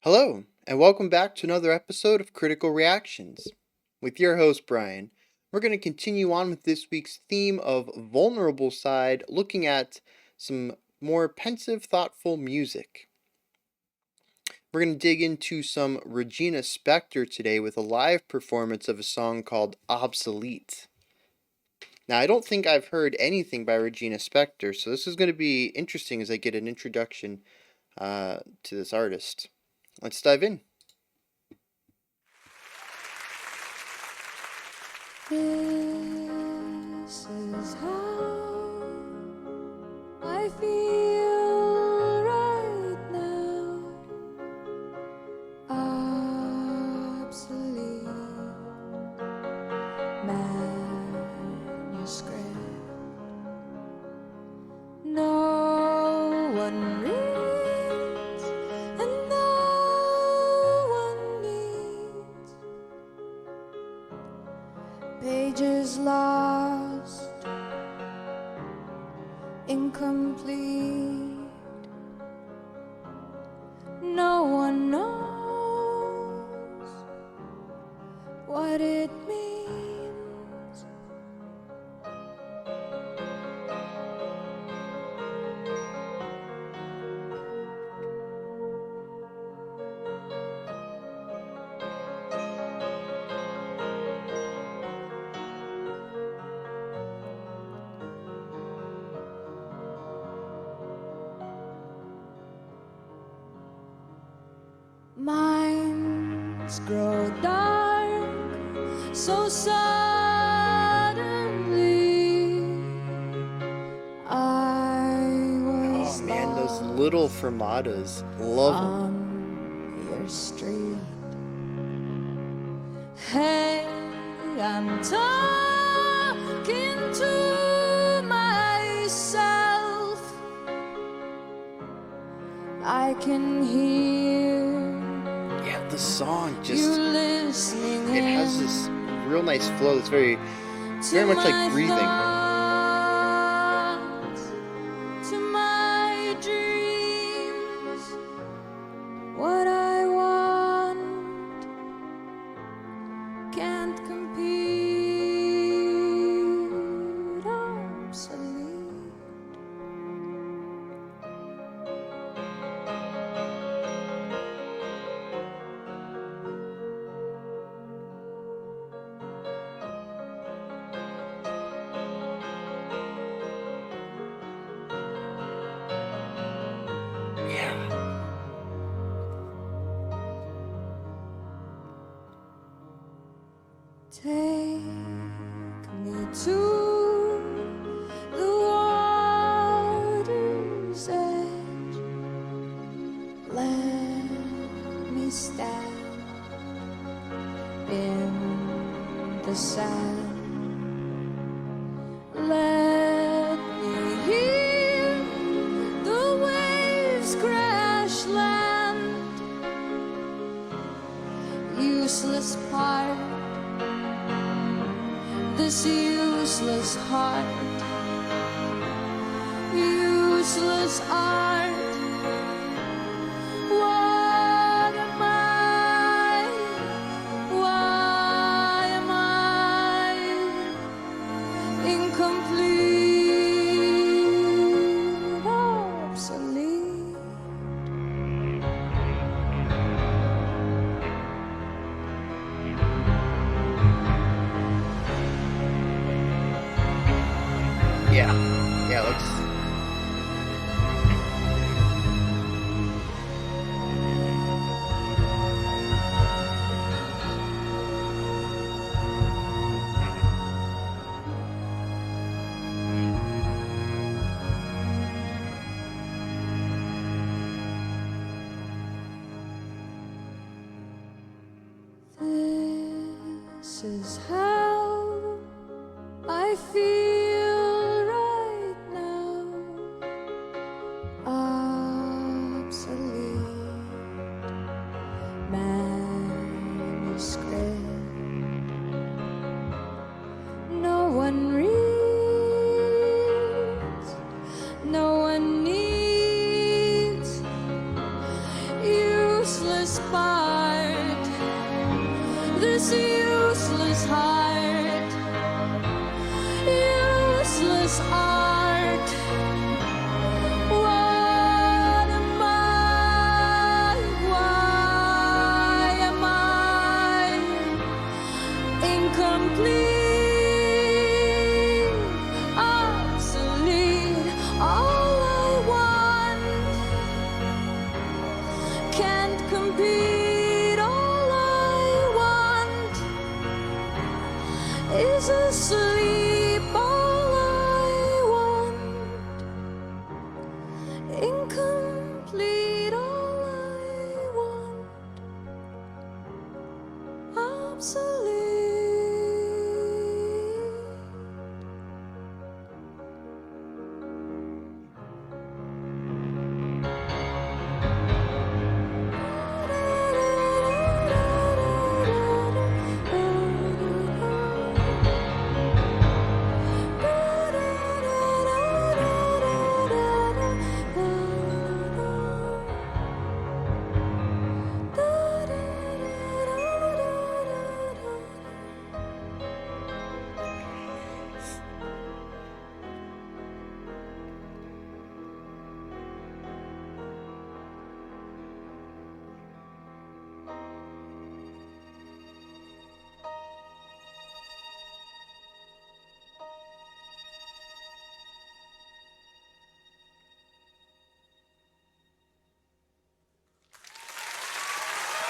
Hello, and welcome back to another episode of Critical Reactions. With your host, Bryan, we're going to continue on with this week's theme of Vulnerable Side, looking at some more pensive, thoughtful music. We're going to dig into some Regina Spektor today with a live performance of a song called Obsolete. Now, I don't think I've heard anything by Regina Spektor, so this is going to be interesting as I get an introduction to this artist. Let's dive in. This is how I feel right now. Obsolete manuscript. No one reads and no one needs. Pages lost, incomplete. No one knows what it means. Minds grow dark so suddenly. I was Oh man, those little fermatas, love them. on your street. Hey, I'm talking to myself. I can hear The song you just, listening. it has this real nice flow that's very much like breathing. To my dreams, what I want can't compete. Obsolete. Take me to the water's edge. Let me stand in the sand. Let me hear the waves crash land. Useless part, this useless heart, useless art. What am I? Why am I incomplete? Obsolete. Let's. This is how I feel right now. Obsolete manuscript. No one reads, no one needs. Useless sleep all I want, incomplete all I want, obsolete.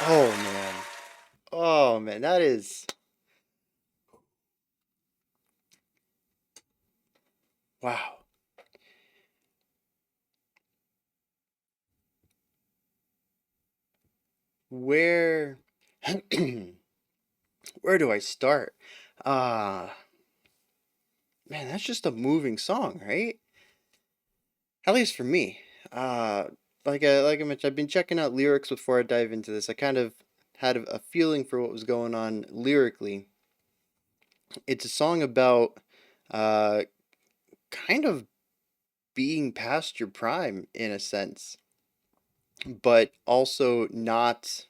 Oh man. Oh man, that is wow. Where where do I start? Uh Man, that's just a moving song, right? At least for me. Uh like I mentioned, I've been checking out lyrics before I dive into this. I kind of had a feeling for what was going on lyrically. It's a song about uh kind of being past your prime in a sense, but also not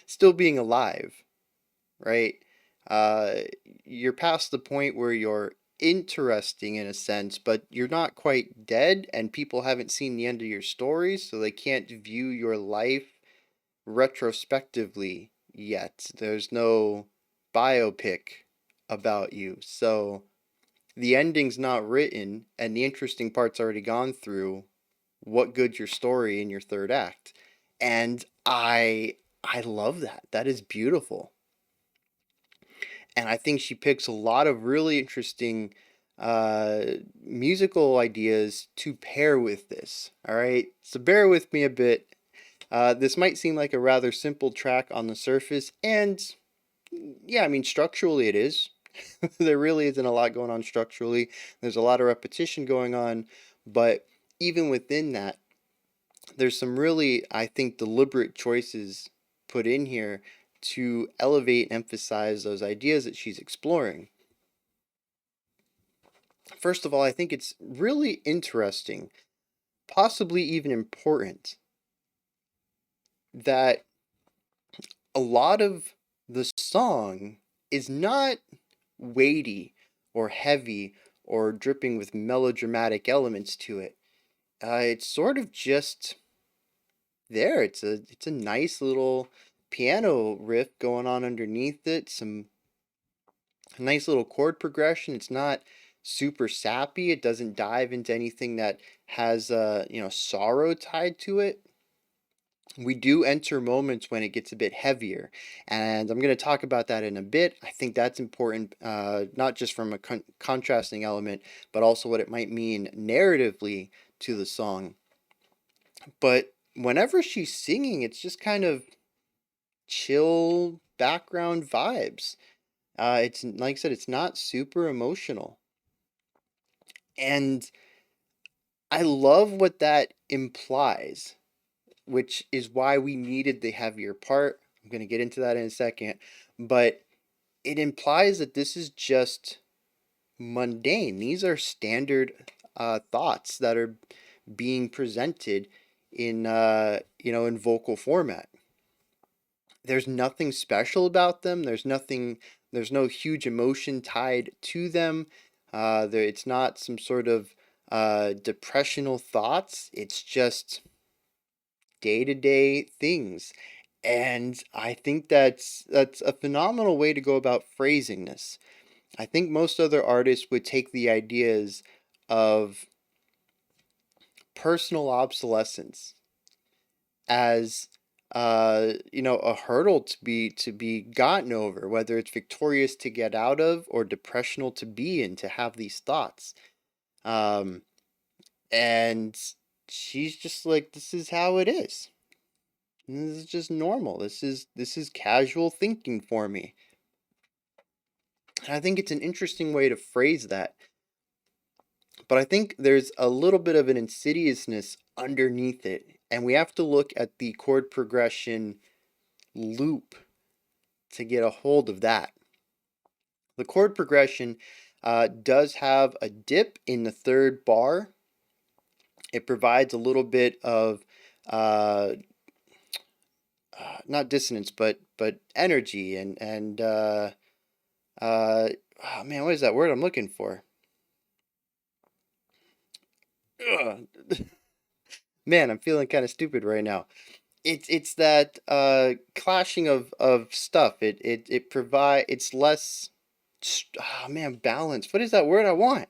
still being alive, right? Uh, you're past the point where you're interesting in a sense, but you're not quite dead, and people haven't seen the end of your story, so they can't view your life retrospectively yet. There's no biopic about you, so the ending's not written, and the interesting part's already gone through. What good's your story in your third act? And I love that. That is beautiful. And I think she picks a lot of really interesting uh musical ideas to pair with this. All right? So bear with me a bit. This might seem like a rather simple track on the surface, and yeah, I mean structurally it is. There really isn't a lot going on structurally. There's a lot of repetition going on, but even within that, there's some really, I think, deliberate choices put in here to elevate and emphasize those ideas that she's exploring. First of all, I think it's really interesting, possibly even important, that a lot of the song is not weighty or heavy or dripping with melodramatic elements to it. It's sort of just there. It's a nice little piano riff going on underneath it. Some nice little chord progression. It's not super sappy. It doesn't dive into anything that has sorrow tied to it. We do enter moments when it gets a bit heavier, and I'm going to talk about that in a bit. I think that's important, not just from a contrasting element, but also what it might mean narratively to the song. But whenever she's singing, it's just kind of chill background vibes. It's like I said, it's not super emotional. And I love what that implies, which is why we needed the heavier part. I'm going to get into that in a second. But it implies that this is just mundane. These are standard thoughts that are being presented in in vocal format. There's nothing special about them. There's no huge emotion tied to them. It's not some sort of depressional thoughts. It's just day to day things. And I think that's a phenomenal way to go about phrasing this. I think most other artists would take the ideas of personal obsolescence as a hurdle to be gotten over, whether it's victorious to get out of or depressional to be in, to have these thoughts. Um, and she's just like, this is how it is. This is just normal. This is casual thinking for me. And I think it's an interesting way to phrase that. But I think there's a little bit of an insidiousness underneath it, and we have to look at the chord progression loop to get a hold of that. The chord progression does have a dip in the third bar. It provides a little bit of uh, not dissonance, but energy and oh man, what is that word I'm looking for? Ugh. Man, I'm feeling kind of stupid right now. It's that clashing of stuff. It's less oh man, balance. What is that word I want?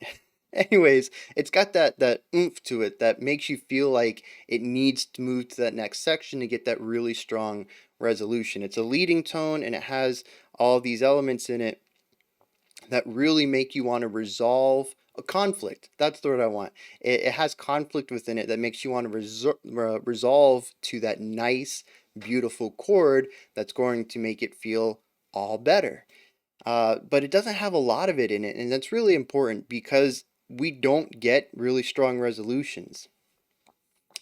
Anyways, it's got that oomph to it that makes you feel like it needs to move to that next section to get that really strong resolution. It's a leading tone and it has all these elements in it that really make you want to resolve a conflict. That's the word I want. It has conflict within it that makes you want to resolve to that nice, beautiful chord that's going to make it feel all better. But it doesn't have a lot of it in it, and that's really important because we don't get really strong resolutions.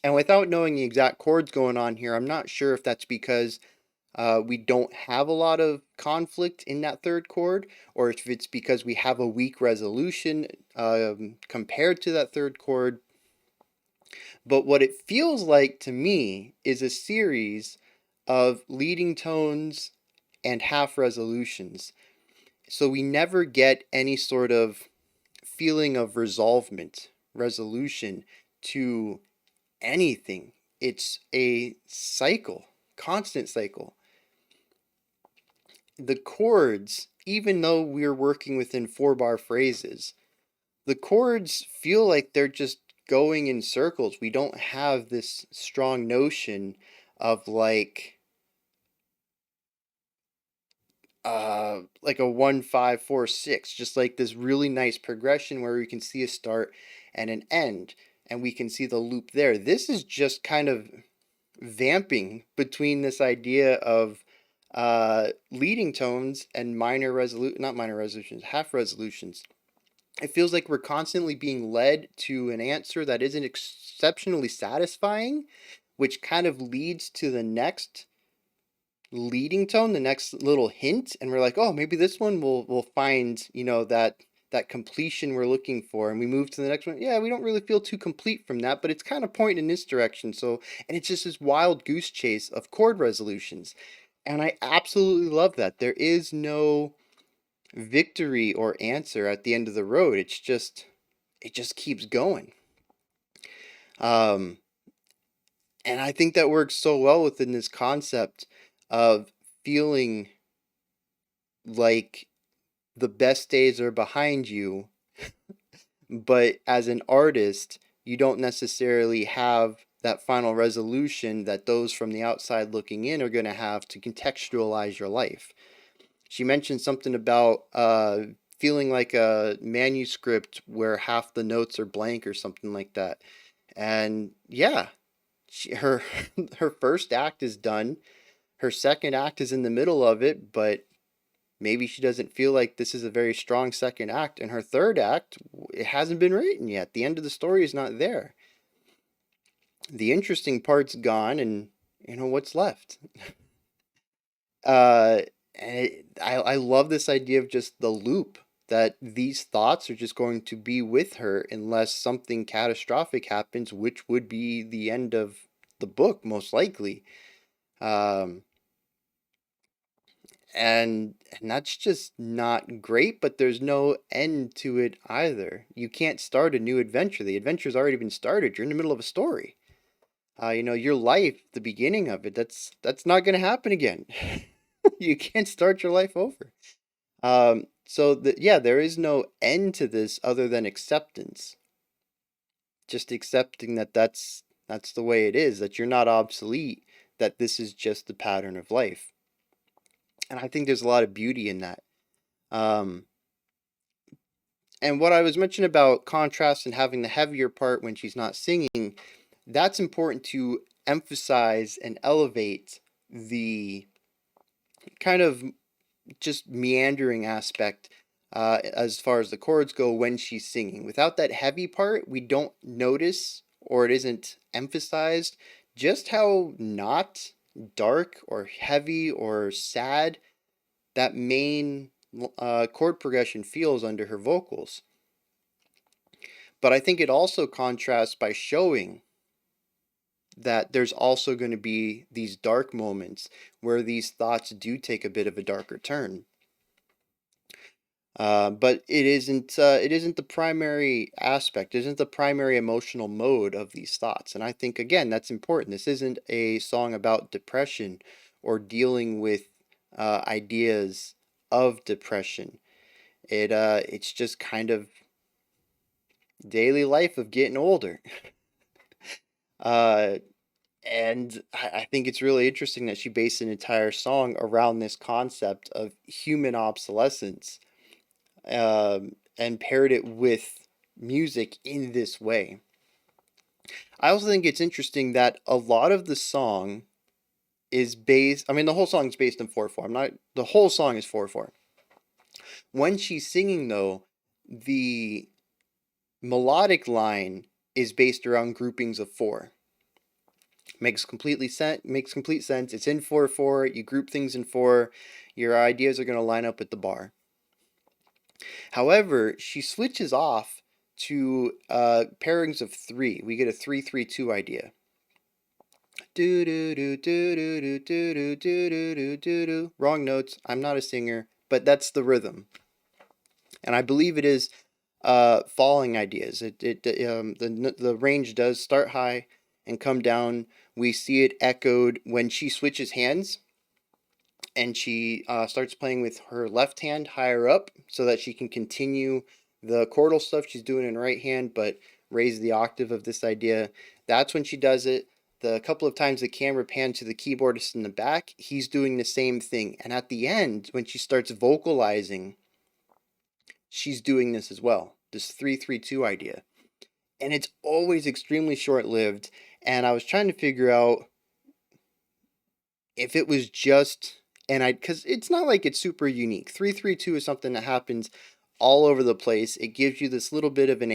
And without knowing the exact chords going on here, I'm not sure if that's because we don't have a lot of conflict in that third chord, or if it's because we have a weak resolution compared to that third chord. But what it feels like to me is a series of leading tones and half resolutions. So we never get any sort of feeling of resolution to anything. It's a cycle, constant cycle. The chords, even though we're working within 4 bar phrases, the chords feel like they're just going in circles. We don't have this strong notion of like a 1 5 4 6, just like this really nice progression where we can see a start and an end, and we can see the loop there. This is just kind of vamping between this idea of leading tones and not minor resolutions, half resolutions. It feels like we're constantly being led to an answer that isn't exceptionally satisfying, which kind of leads to the next leading tone, the next little hint, and we're like, oh, maybe this one will find, that completion we're looking for, and we move to the next one. Yeah, we don't really feel too complete from that, but it's kind of pointing in this direction. So, and it's just this wild goose chase of chord resolutions. And I absolutely love that. There is no victory or answer at the end of the road. It just keeps going. Um, and I think that works so well within this concept of feeling like the best days are behind you, but as an artist, you don't necessarily have that final resolution that those from the outside looking in are going to have to contextualize your life. She mentioned something about feeling like a manuscript where half the notes are blank or something like that. And yeah, her her first act is done. Her second act is in the middle of it, but maybe she doesn't feel like this is a very strong second act. And her third act, it hasn't been written yet. The end of the story is not there. The interesting part's gone, and what's left. Uh, I love this idea of just the loop, that these thoughts are just going to be with her unless something catastrophic happens, which would be the end of the book, most likely. Um, and that's just not great, but there's no end to it either. You can't start a new adventure. The adventure's already been started. You're in the middle of a story. Your life, the beginning of it, that's not going to happen again. You can't start your life over. Yeah, there is no end to this other than acceptance. Just accepting that that's the way it is, that you're not obsolete, that this is just the pattern of life. And I think there's a lot of beauty in that. Um, and what I was mentioning about contrast and having the heavier part when she's not singing, that's important to emphasize and elevate the kind of just meandering aspect as far as the chords go when she's singing. Without that heavy part, we don't notice, or it isn't emphasized, just how not dark or heavy or sad that main chord progression feels under her vocals. But I think it also contrasts by showing that there's also going to be these dark moments where these thoughts do take a bit of a darker turn. But it isn't the primary aspect, it isn't the primary emotional mode of these thoughts. And I think, again, that's important. This isn't a song about depression or dealing with ideas of depression. It's just kind of daily life of getting older. uh, and I think it's really interesting that she based an entire song around this concept of human obsolescence, and paired it with music in this way. I also think it's interesting that a lot of the song is based. I mean, the whole song is based in 4/4. I'm not. The whole song is 4/4. When she's singing, though, the melodic line is based around groupings of 4. Makes complete sense. It's in 4/4. You group things in 4. Your ideas are going to line up at the bar. However, she switches off to pairings of 3. We get a 3-3-2 idea. Do do do do do do do do do do do do. Wrong notes. I'm not a singer, but that's the rhythm, and I believe it is falling ideas. The range does start high and come down. We see it echoed when she switches hands, and she starts playing with her left hand higher up so that she can continue the chordal stuff she's doing in right hand, but raise the octave of this idea. That's when she does it. The couple of times the camera pans to the keyboardist in the back, he's doing the same thing. And at the end, when she starts vocalizing, she's doing this as well. This 3-3-2 idea. And it's always extremely short lived. And I was trying to figure out if it was just, because it's not like it's super unique. 3-3-2 is something that happens all over the place. It gives you this little bit of an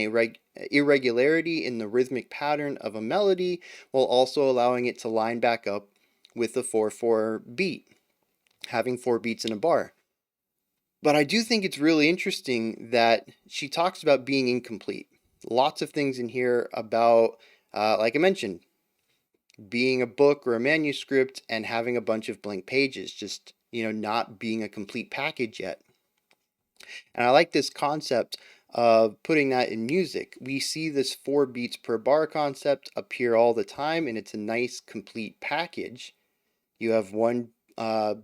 irregularity in the rhythmic pattern of a melody, while also allowing it to line back up with the 4/4 beat, having 4 beats in a bar. But I do think it's really interesting that she talks about being incomplete. Lots of things in here about, like I mentioned, being a book or a manuscript and having a bunch of blank pages, just, not being a complete package yet. And I like this concept of putting that in music. We see this 4 beats per bar concept appear all the time, and it's a nice complete package. You have one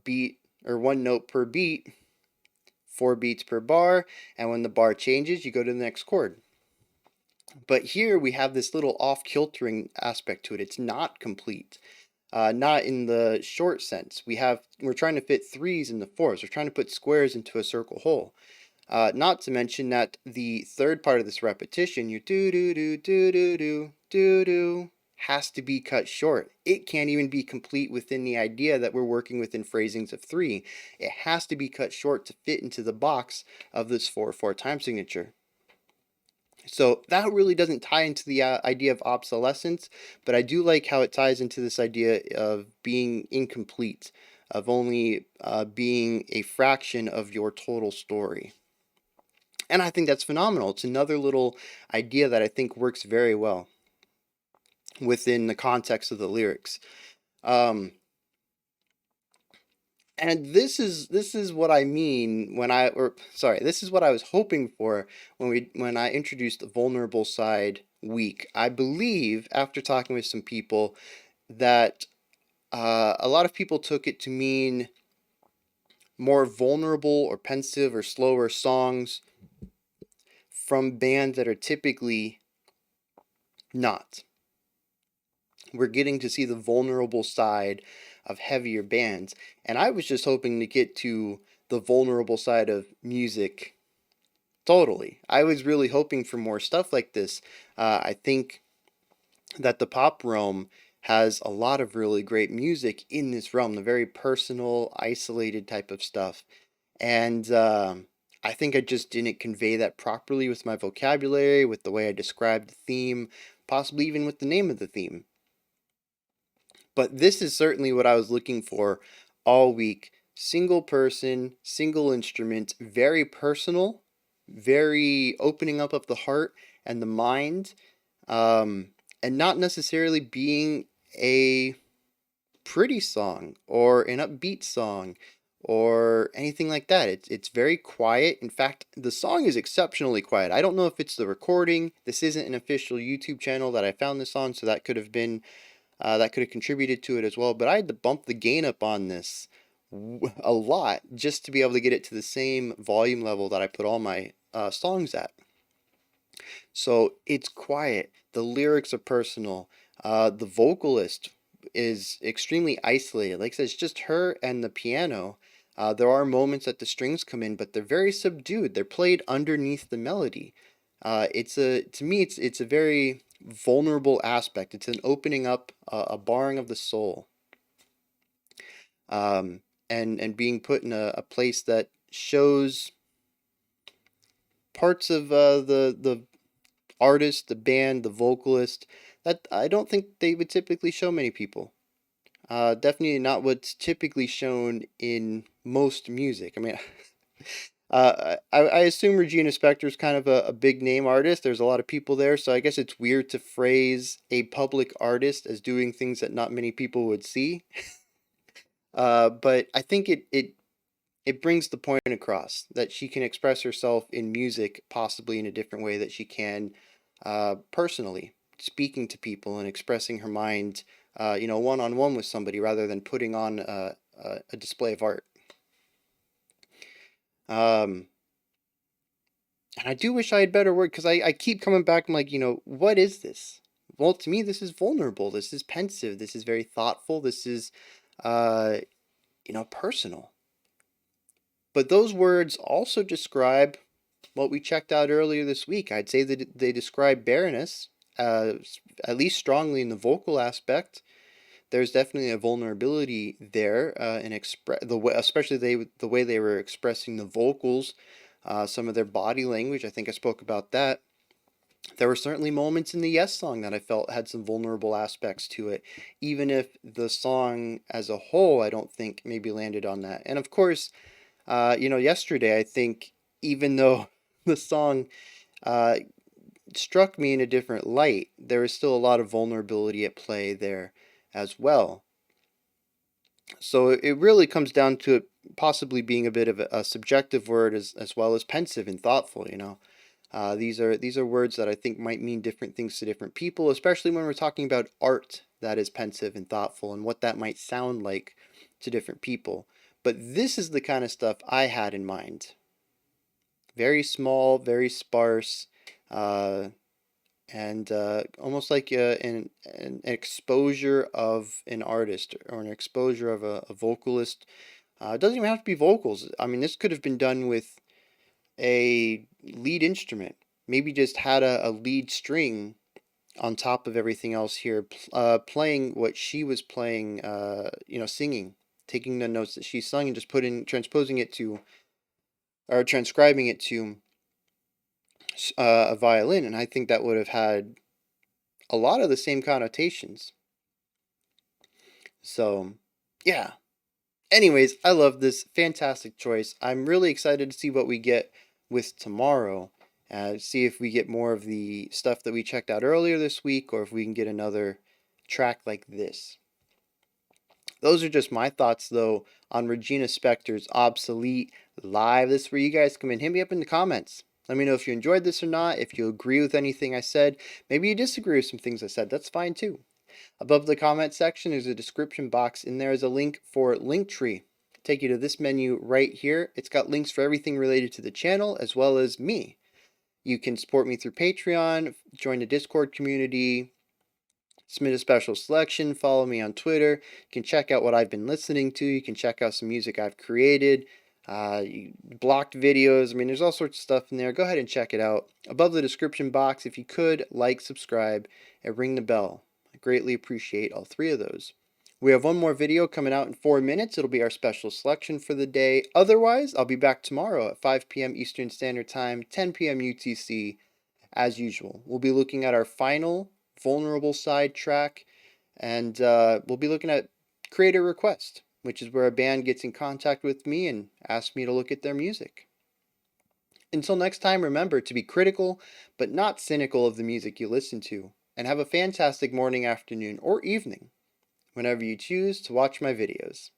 beat or one note per beat, 4 beats per bar, and when the bar changes, you go to the next chord. But here we have this little off-kiltering aspect to it. It's not complete. Not in the short sense. We're trying to fit 3s into 4s. We're trying to put squares into a circle hole. Not to mention that the third part of this repetition, your do do do do do do do do, has to be cut short. It can't even be complete within the idea that we're working within phrasings of 3. It has to be cut short to fit into the box of this 4/4 time signature. So that really doesn't tie into the idea of obsolescence, but I do like how it ties into this idea of being incomplete, of only being a fraction of your total story. And I think that's phenomenal. It's another little idea that I think works very well within the context of the lyrics. And this is what I mean when this is what I was hoping for when I introduced the vulnerable side week. I believe, after talking with some people, that a lot of people took it to mean more vulnerable or pensive or slower songs from bands that are typically not. we're getting to see the vulnerable side of heavier bands. And I was just hoping to get to the vulnerable side of music. Totally. I was really hoping for more stuff like this. I think that the pop realm has a lot of really great music in this realm, the very personal, isolated type of stuff. And I think I just didn't convey that properly with my vocabulary, with the way I described the theme, possibly even with the name of the theme. But this is certainly what I was looking for all week. Single person, single instrument, very personal, very opening up of the heart and the mind, and not necessarily being a pretty song or an upbeat song or anything like that. It's very quiet. In fact, the song is exceptionally quiet. I don't know if it's the recording. This isn't an official YouTube channel that I found this on, so that could have been that could have contributed to it as well. But I had to bump the gain up on this a lot just to be able to get it to the same volume level that I put all my songs at. So it's quiet. The lyrics are personal. The vocalist is extremely isolated. Like I said, it's just her and the piano. There are moments that the strings come in, but they're very subdued. They're played underneath the melody. To me, it's a very vulnerable aspect. It's an opening up, a baring of the soul, and being put in a place that shows parts of the artist, the band, the vocalist that I don't think they would typically show many people. Definitely not what's typically shown in most music. I mean, I assume Regina Spektor is kind of a big name artist. There's a lot of people there, so I guess it's weird to phrase a public artist as doing things that not many people would see. But I think it brings the point across that she can express herself in music possibly in a different way that she can personally, speaking to people and expressing her mind, one on one with somebody rather than putting on a display of art. Um, and I do wish I had better word because I keep coming back. I'm like, what is this? Well, to me, this is vulnerable. This is pensive. This is very thoughtful. This is, uh, personal. But those words also describe what we checked out earlier this week. I'd say that they describe bareness, uh, at least strongly in the vocal aspect. There's definitely a vulnerability there, in especially the way they were expressing the vocals, some of their body language. I think I spoke about that. There were certainly moments in the Yes song that I felt had some vulnerable aspects to it, even if the song as a whole, I don't think maybe landed on that. And of course, yesterday, I think even though the song uh, struck me in a different light, there is still a lot of vulnerability at play there as well. So it really comes down to it possibly being a bit of a subjective word as well as pensive and thoughtful. These are words that I think might mean different things to different people, especially when we're talking about art that is pensive and thoughtful and what that might sound like to different people. But this is the kind of stuff I had in mind. Very small, very sparse, uh, and almost like an exposure of an artist or an exposure of a vocalist. It doesn't even have to be vocals. I mean, this could have been done with a lead instrument. Maybe just had a lead string on top of everything else here, playing what she was playing, singing, taking the notes that she sung and just transposing it to, or transcribing it to a violin. And I think that would have had a lot of the same connotations. So, yeah. Anyways, I love this. Fantastic choice. I'm really excited to see what we get with tomorrow. See if we get more of the stuff that we checked out earlier this week or if we can get another track like this. Those are just my thoughts, though, on Regina Spektor's Obsolete live. This is where you guys come in. Hit me up in the comments. Let me know if you enjoyed this or not, if you agree with anything I said. Maybe you disagree with some things I said. That's fine, too. Above the comment section, there's a description box, and there is a link for Linktree. Take you to this menu right here. It's got links for everything related to the channel, as well as me. You can support me through Patreon, join the Discord community, submit a special selection, follow me on Twitter. You can check out what I've been listening to. You can check out some music I've created, blocked videos. I mean, there's all sorts of stuff in there. Go ahead and check it out. Above the description box, if you could, like, subscribe, and ring the bell. I greatly appreciate all three of those. We have one more video coming out in 4 minutes. It'll be our special selection for the day. Otherwise, I'll be back tomorrow at 5 p.m. Eastern Standard Time, 10 p.m. UTC, as usual. We'll be looking at our final vulnerable side track, and we'll be looking at creator request, which is where a band gets in contact with me and asks me to look at their music. Until next time, remember to be critical, but not cynical of the music you listen to, and have a fantastic morning, afternoon, or evening whenever you choose to watch my videos.